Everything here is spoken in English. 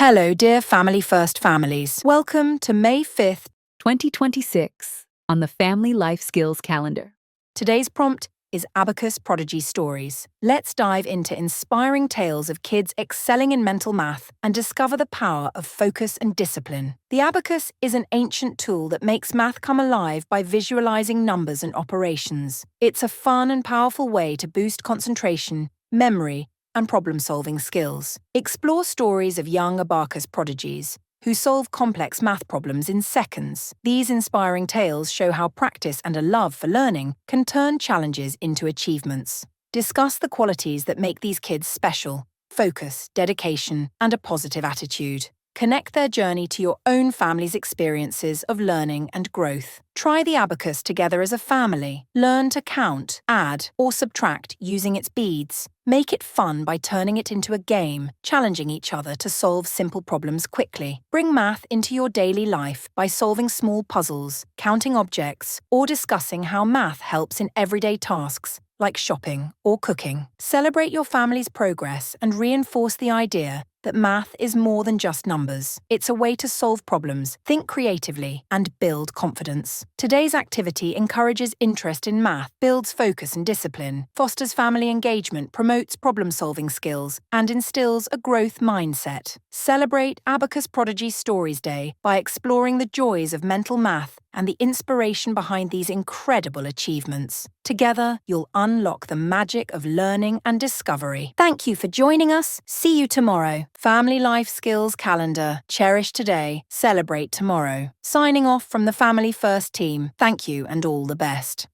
Hello, dear Family First families. Welcome to May 5th, 2026 on the Family Life Skills Calendar. Today's prompt is Abacus Prodigy Stories. Let's dive into inspiring tales of kids excelling in mental math and discover the power of focus and discipline. The abacus is an ancient tool that makes math come alive by visualizing numbers and operations. It's a fun and powerful way to boost concentration, memory, and problem-solving skills. Explore stories of young Abacus prodigies who solve complex math problems in seconds. These inspiring tales show how practice and a love for learning can turn challenges into achievements. Discuss the qualities that make these kids special: focus, dedication, and a positive attitude. Connect their journey to your own family's experiences of learning and growth. Try the abacus together as a family. Learn to count, add, or subtract using its beads. Make it fun by turning it into a game, challenging each other to solve simple problems quickly. Bring math into your daily life by solving small puzzles, counting objects, or discussing how math helps in everyday tasks like shopping or cooking. Celebrate your family's progress and reinforce the idea that math is more than just numbers. It's a way to solve problems, think creatively, and build confidence. Today's activity encourages interest in math, builds focus and discipline, fosters family engagement, promotes problem-solving skills, and instills a growth mindset. Celebrate Abacus Prodigy Stories Day by exploring the joys of mental math and the inspiration behind these incredible achievements. Together, you'll unlock the magic of learning and discovery. Thank you for joining us. See you tomorrow. Family Life Skills Calendar. Cherish today, celebrate tomorrow. Signing off from the Family First team, thank you and all the best.